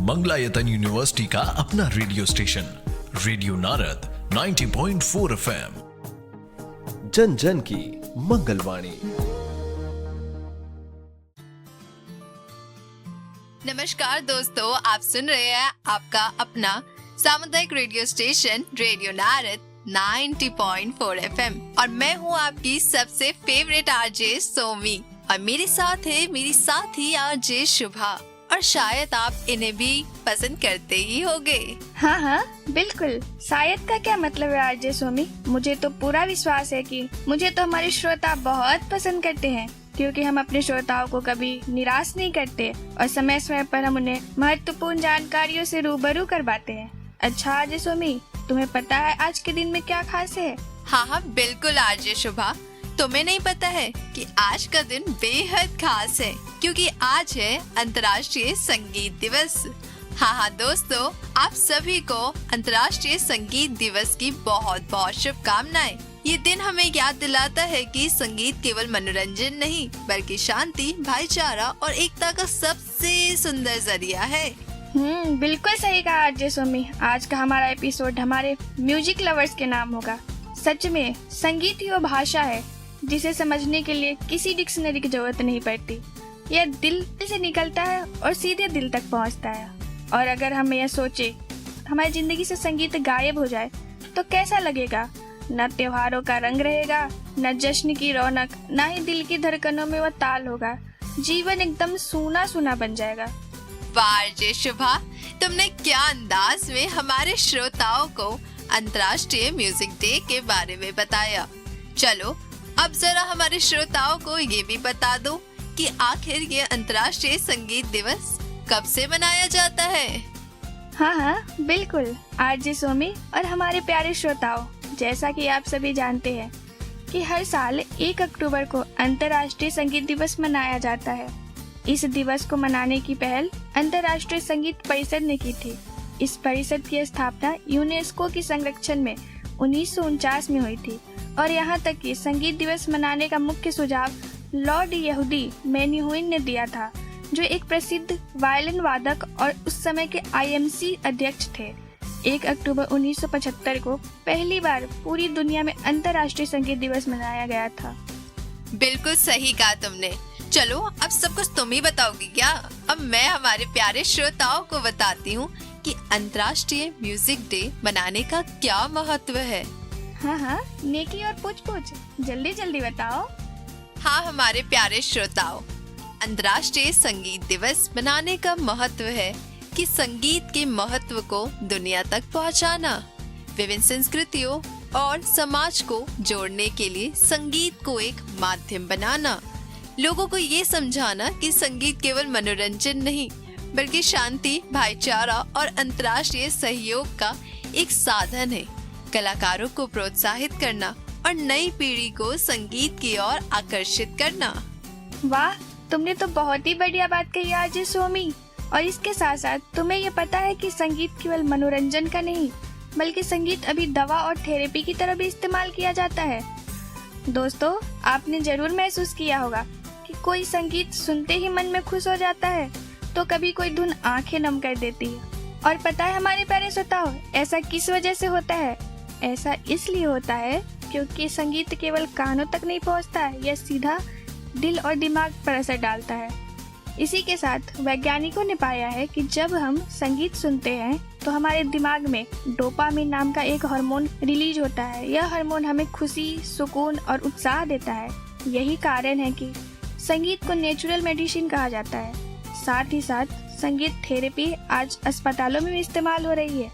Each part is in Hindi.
मंगलायतन यूनिवर्सिटी का अपना radio station radio Narad 90.4 FM, जन जन की मंगलवाणी। नमस्कार दोस्तों, आप सुन रहे हैं आपका अपना सामुदायिक radio station radio Narad 90.4 FM और मैं हूँ आपकी सबसे फेवरेट आरजे सोमी और मेरे साथ है मेरी साथी आरजे शुभा और शायद आप इन्हें भी पसंद करते ही होंगे। हाँ, बिल्कुल। शायद का क्या मतलब है आरजे सोमी? मुझे तो पूरा विश्वास है कि मुझे तो हमारे श्रोता बहुत पसंद करते हैं, क्योंकि हम अपने श्रोताओं को कभी निराश नहीं करते और समय समय पर हम उन्हें महत्वपूर्ण जानकारियों से रूबरू करवाते हैं। अच्छा आरजे सोमी, तुम्हें पता है आज के दिन में क्या खास है? हाँ, बिल्कुल आरजे शुभा। तुम्हें नहीं पता है कि आज का दिन बेहद खास है, क्योंकि आज है अंतर्राष्ट्रीय संगीत दिवस। हाँ दोस्तों, आप सभी को अंतर्राष्ट्रीय संगीत दिवस की बहुत बहुत शुभकामनाएं। ये दिन हमें याद दिलाता है कि संगीत केवल मनोरंजन नहीं, बल्कि शांति, भाईचारा और एकता का सबसे सुंदर जरिया है। बिल्कुल सही कहा आरजे सोमी। आज का हमारा एपिसोड हमारे म्यूजिक लवर्स के नाम होगा। सच में संगीत ही वो भाषा है जिसे समझने के लिए किसी डिक्शनरी की जरूरत नहीं पड़ती। यह दिल से निकलता है और सीधे दिल तक पहुंचता है। और अगर हम यह सोचे हमारी जिंदगी से संगीत गायब हो जाए तो कैसा लगेगा? न त्योहारों का रंग रहेगा, न जश्न की रौनक, न ही दिल की धड़कनों में वह ताल होगा। जीवन एकदम सूना सूना बन जाएगा। वाह शुभा, तुमने क्या अंदाज में हमारे श्रोताओं को अंतर्राष्ट्रीय म्यूजिक डे के बारे में बताया। चलो अब जरा हमारे श्रोताओं को ये भी बता दो कि आखिर ये अंतर्राष्ट्रीय संगीत दिवस कब से मनाया जाता है। हाँ, बिल्कुल आरजे सोमी और हमारे प्यारे श्रोताओं, जैसा कि आप सभी जानते हैं कि हर साल 1 अक्टूबर को अंतर्राष्ट्रीय संगीत दिवस मनाया जाता है। इस दिवस को मनाने की पहल अंतर्राष्ट्रीय संगीत परिषद ने की थी। इस परिषद की स्थापना यूनेस्को की संरक्षण में 1949 में हुई थी और यहाँ तक कि संगीत दिवस मनाने का मुख्य सुझाव लॉर्ड यहूदी मेन्युइन ने दिया था, जो एक प्रसिद्ध वायलिन वादक और उस समय के IMC अध्यक्ष थे। 1 अक्टूबर 1975 को पहली बार पूरी दुनिया में अंतर्राष्ट्रीय संगीत दिवस मनाया गया था। बिल्कुल सही कहा तुमने। चलो अब सब कुछ तुम ही बताओगी क्या? अब मैं हमारे प्यारे श्रोताओं को बताती हूँ कि अंतर्राष्ट्रीय म्यूजिक डे मनाने का क्या महत्व है। हाँ, नेकी और पूछ जल्दी जल्दी बताओ। हाँ हमारे प्यारे श्रोताओं, अंतर्राष्ट्रीय संगीत दिवस मनाने का महत्व है कि संगीत के महत्व को दुनिया तक पहुंचाना, विभिन्न संस्कृतियों और समाज को जोड़ने के लिए संगीत को एक माध्यम बनाना, लोगों को ये समझाना कि संगीत केवल मनोरंजन नहीं, बल्कि शांति, भाईचारा और अंतर्राष्ट्रीय सहयोग का एक साधन है। कलाकारों को प्रोत्साहित करना और नई पीढ़ी को संगीत की ओर आकर्षित करना। वाह, तुमने तो बहुत ही बढ़िया बात कही आरजे सोमी। और इसके साथ साथ तुम्हें ये पता है कि संगीत केवल मनोरंजन का नहीं, बल्कि संगीत अभी दवा और थेरेपी की तरह भी इस्तेमाल किया जाता है। दोस्तों, आपने जरूर महसूस किया होगा कि कोई संगीत सुनते ही मन में खुश हो जाता है, तो कभी कोई धुन आंखें नम कर देती है। और पता है हमारे प्यारे श्रोताओं, ऐसा किस वजह से होता है? ऐसा इसलिए होता है क्योंकि संगीत केवल कानों तक नहीं पहुंचता है, यह सीधा दिल और दिमाग पर असर डालता है। इसी के साथ वैज्ञानिकों ने पाया है कि जब हम संगीत सुनते हैं तो हमारे दिमाग में डोपामिन नाम का एक हार्मोन रिलीज होता है। यह हार्मोन हमें खुशी, सुकून और उत्साह देता है। यही कारण है कि संगीत को नेचुरल मेडिसिन कहा जाता है। साथ ही साथ संगीत थेरेपी आज अस्पतालों में भी इस्तेमाल हो रही है,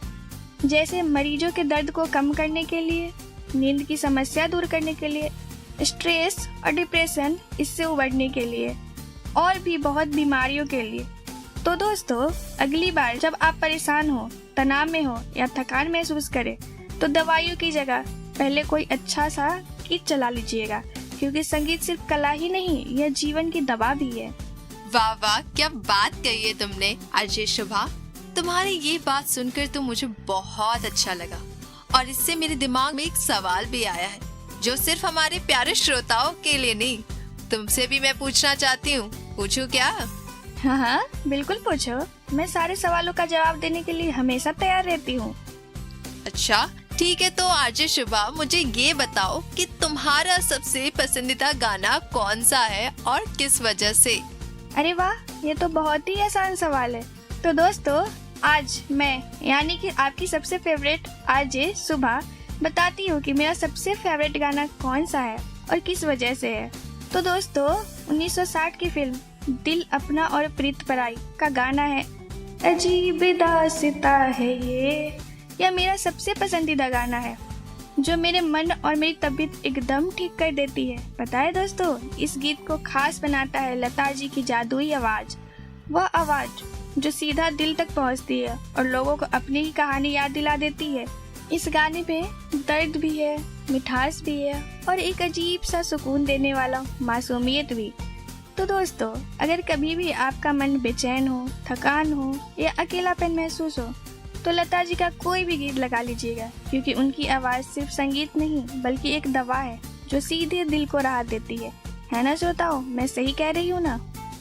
जैसे मरीजों के दर्द को कम करने के लिए, नींद की समस्या दूर करने के लिए, स्ट्रेस और डिप्रेशन इससे उबरने के लिए और भी बहुत बीमारियों के लिए। तो दोस्तों, अगली बार जब आप परेशान हो, तनाव में हो या थकान महसूस करें, तो दवाइयों की जगह पहले कोई अच्छा सा गीत चला लीजिएगा, क्योंकि संगीत सिर्फ कला ही नहीं, यह जीवन की दवा भी है। वाह वाह, क्या बात कही है तुमने आरजे शुभा। तुम्हारी ये बात सुनकर तो मुझे बहुत अच्छा लगा और इससे मेरे दिमाग में एक सवाल भी आया है, जो सिर्फ हमारे प्यारे श्रोताओं के लिए नहीं, तुमसे भी मैं पूछना चाहती हूँ। पूछूं क्या? हाँ, बिल्कुल पूछो। मैं सारे सवालों का जवाब देने के लिए हमेशा तैयार रहती हूँ। अच्छा ठीक है, तो आरजे शुभा मुझे ये बताओ कि तुम्हारा सबसे पसंदीदा गाना कौन सा है और किस वजह से? अरे वाह, ये तो बहुत ही आसान सवाल है। तो दोस्तों, आज मैं यानी कि आपकी सबसे फेवरेट आरजे शुभा बताती हूँ कि मेरा सबसे फेवरेट गाना कौन सा है और किस वजह से है। तो दोस्तों, 1960 की फिल्म दिल अपना और प्रीत पराई का गाना है अजीब दास्तां है ये। यह मेरा सबसे पसंदीदा गाना है जो मेरे मन और मेरी तबीयत एकदम ठीक कर देती है। पता है दोस्तों, इस गीत को खास बनाता है लता जी की जादुई आवाज, वह आवाज जो सीधा दिल तक पहुंचती है और लोगों को अपनी ही कहानी याद दिला देती है। इस गाने पे दर्द भी है, मिठास भी है और एक अजीब सा सुकून देने वाला मासूमियत भी। तो दोस्तों, अगर कभी भी आपका मन बेचैन हो, थकान हो या अकेलापन महसूस हो तो लता जी का कोई भी गीत लगा लीजिएगा, क्योंकि उनकी आवाज सिर्फ संगीत नहीं बल्कि एक दवा है जो सीधे दिल को राहत देती है ना श्रोताओ? मैं सही कह रही हूँ ना?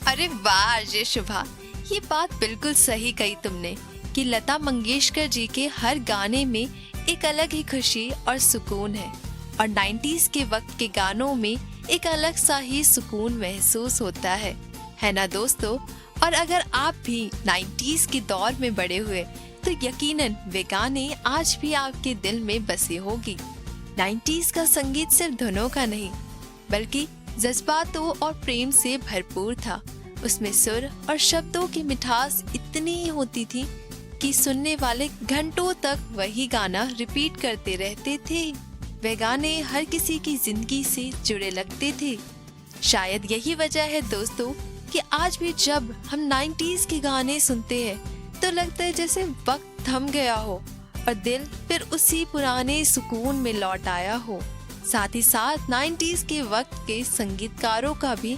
अरे वाह आरजे शुभा, ये बात बिल्कुल सही कही तुमने कि लता मंगेशकर जी के हर गाने में एक अलग ही खुशी और सुकून है और 90s के वक्त के गानों में एक अलग सा ही सुकून महसूस होता है ना दोस्तों? और अगर आप भी 90s के दौर में बड़े हुए तो यकीनन वे गाने आज भी आपके दिल में बसे होगी। 90s का संगीत सिर्फ धुनों का नहीं बल्कि जज्बातों और प्रेम से भरपूर था। उसमें सुर और शब्दों की मिठास इतनी होती थी कि सुनने वाले घंटों तक वही गाना रिपीट करते रहते थे। वे गाने हर किसी की जिंदगी से जुड़े लगते थे। शायद यही वजह है दोस्तों कि आज भी जब हम 90s के गाने सुनते हैं तो लगता है जैसे वक्त थम गया हो और दिल फिर उसी पुराने सुकून में लौट आया हो। साथ ही साथ 90s के वक्त के संगीतकारों का भी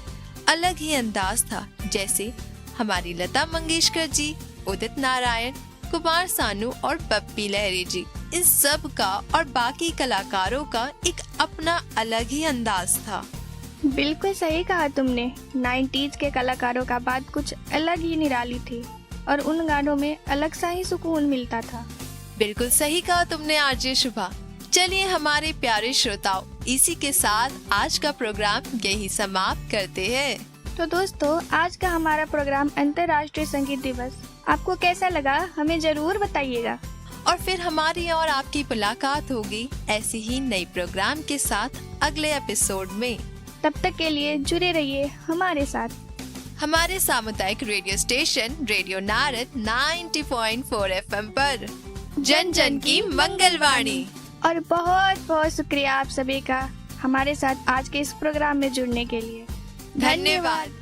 अलग ही अंदाज था, जैसे हमारी लता मंगेशकर जी, उदित नारायण, कुमार सानू और पप्पी लहरी जी। इन सब का और बाकी कलाकारों का एक अपना अलग ही अंदाज था। बिल्कुल सही कहा तुमने। 90s के कलाकारों का बात कुछ अलग ही निराली थी और उन गानों में अलग सा ही सुकून मिलता था। बिल्कुल सही कहा तुमने आरजे शुभा। चलिए हमारे प्यारे श्रोताओं, इसी के साथ आज का प्रोग्राम यही समाप्त करते हैं। तो दोस्तों, आज का हमारा प्रोग्राम अंतर्राष्ट्रीय संगीत दिवस आपको कैसा लगा हमें जरूर बताइएगा। और फिर हमारी और आपकी मुलाकात होगी ऐसी ही नई प्रोग्राम के साथ अगले एपिसोड में। तब तक के लिए जुड़े रहिए हमारे साथ, हमारे सामुदायिक radio station radio Narad 90.4 FM पर जन जन की मंगलवाणी। और बहुत बहुत शुक्रिया आप सभी का हमारे साथ आज के इस प्रोग्राम में जुड़ने के लिए। धन्यवाद।